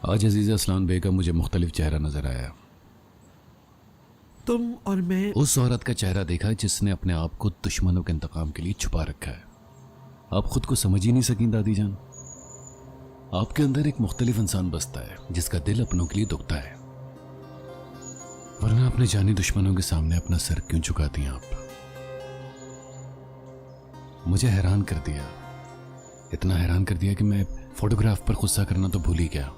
आज अजीज़ा असलान बे का मुझे मुख्तलिफ चेहरा नजर आया। तुम और मैं उस औरत का चेहरा देखा जिसने अपने आप को दुश्मनों के इंतकाम के लिए छुपा रखा है। आप खुद को समझ ही नहीं सकी दादी जान। आपके अंदर एक मुख्तलिफ इंसान बसता है जिसका दिल अपनों के लिए दुखता है, वरना अपने जानी दुश्मनों के सामने अपना सर क्यों झुकाती हैं आप? मुझे हैरान कर दिया, इतना हैरान कर दिया कि मैं फोटोग्राफ पर गुस्सा करना तो भूल ही गया,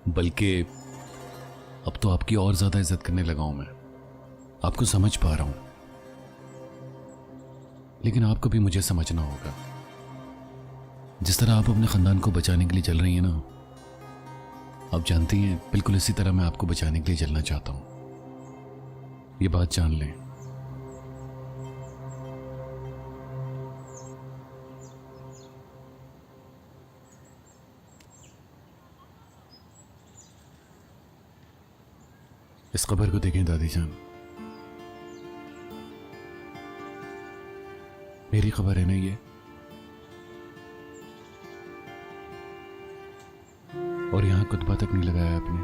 बल्कि अब तो आपकी और ज्यादा इज्जत करने लगा हूं। मैं आपको समझ पा रहा हूं, लेकिन आपको भी मुझे समझना होगा। जिस तरह आप अपने खानदान को बचाने के लिए चल रही हैं ना, आप जानती हैं बिल्कुल इसी तरह मैं आपको बचाने के लिए चलना चाहता हूं। ये बात जान लें। इस खबर को देखें दादी जान, मेरी खबर है ना ये, और यहां कुतबा तक नहीं लगाया आपने।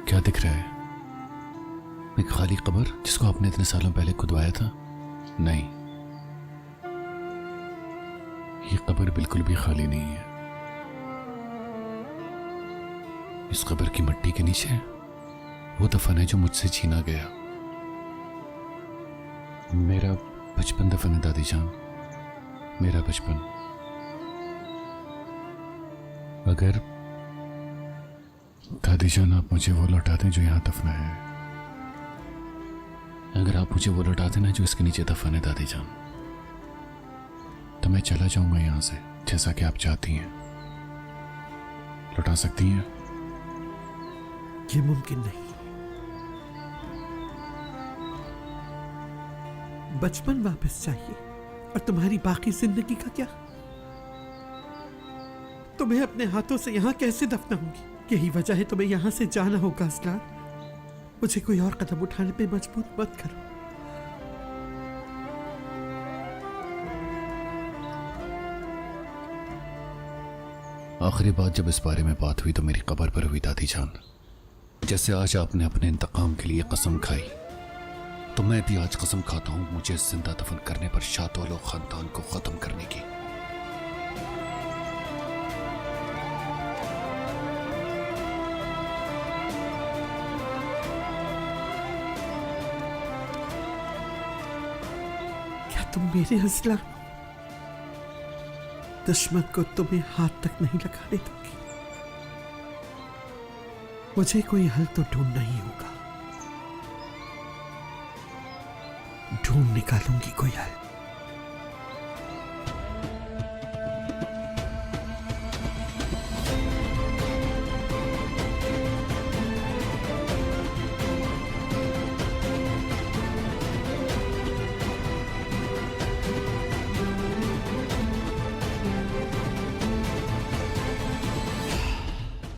क्या दिख रहा है? एक खाली कब्र जिसको आपने इतने सालों पहले खुदवाया था? नहीं, ये कब्र बिल्कुल भी खाली नहीं है। इस कब्र की मिट्टी के नीचे वो दफन है जो मुझसे छीना गया। मेरा बचपन दफन है दादी जान, मेरा बचपन। अगर दादी जान आप मुझे वो लौटा दें जो यहां दफना है, अगर आप मुझे वो लौटा देना जो इसके नीचे दफन है दादी जान, तो मैं चला जाऊंगा यहां से, जैसा कि आप चाहती हैं। लौटा सकती हैं? ये मुमकिन नहीं। बचपन वापस चाहिए, और तुम्हारी बाकी जिंदगी का क्या? तुम्हें अपने हाथों से यहां कैसे दफनाऊंगी? यही वजह है तुम्हें यहां से जाना होगा असलान। मुझे कोई और कदम उठाने पे मजबूर मत करो। आखिरी बात जब इस बारे में बात हुई तो मेरी कब्र पर हुई दादी जान। जैसे आज आपने अपने इंतकाम के लिए कसम खाई, तो मैं भी आज कसम खाता हूं मुझे जिंदा दफन करने पर शातोलो खानदान को खत्म करने की। तुम मेरे असला दुश्मन को तुम्हें हाथ तक नहीं लगाने दोगी। मुझे कोई हल तो ढूंढना ही होगा, ढूंढ निकालूंगी कोई हल।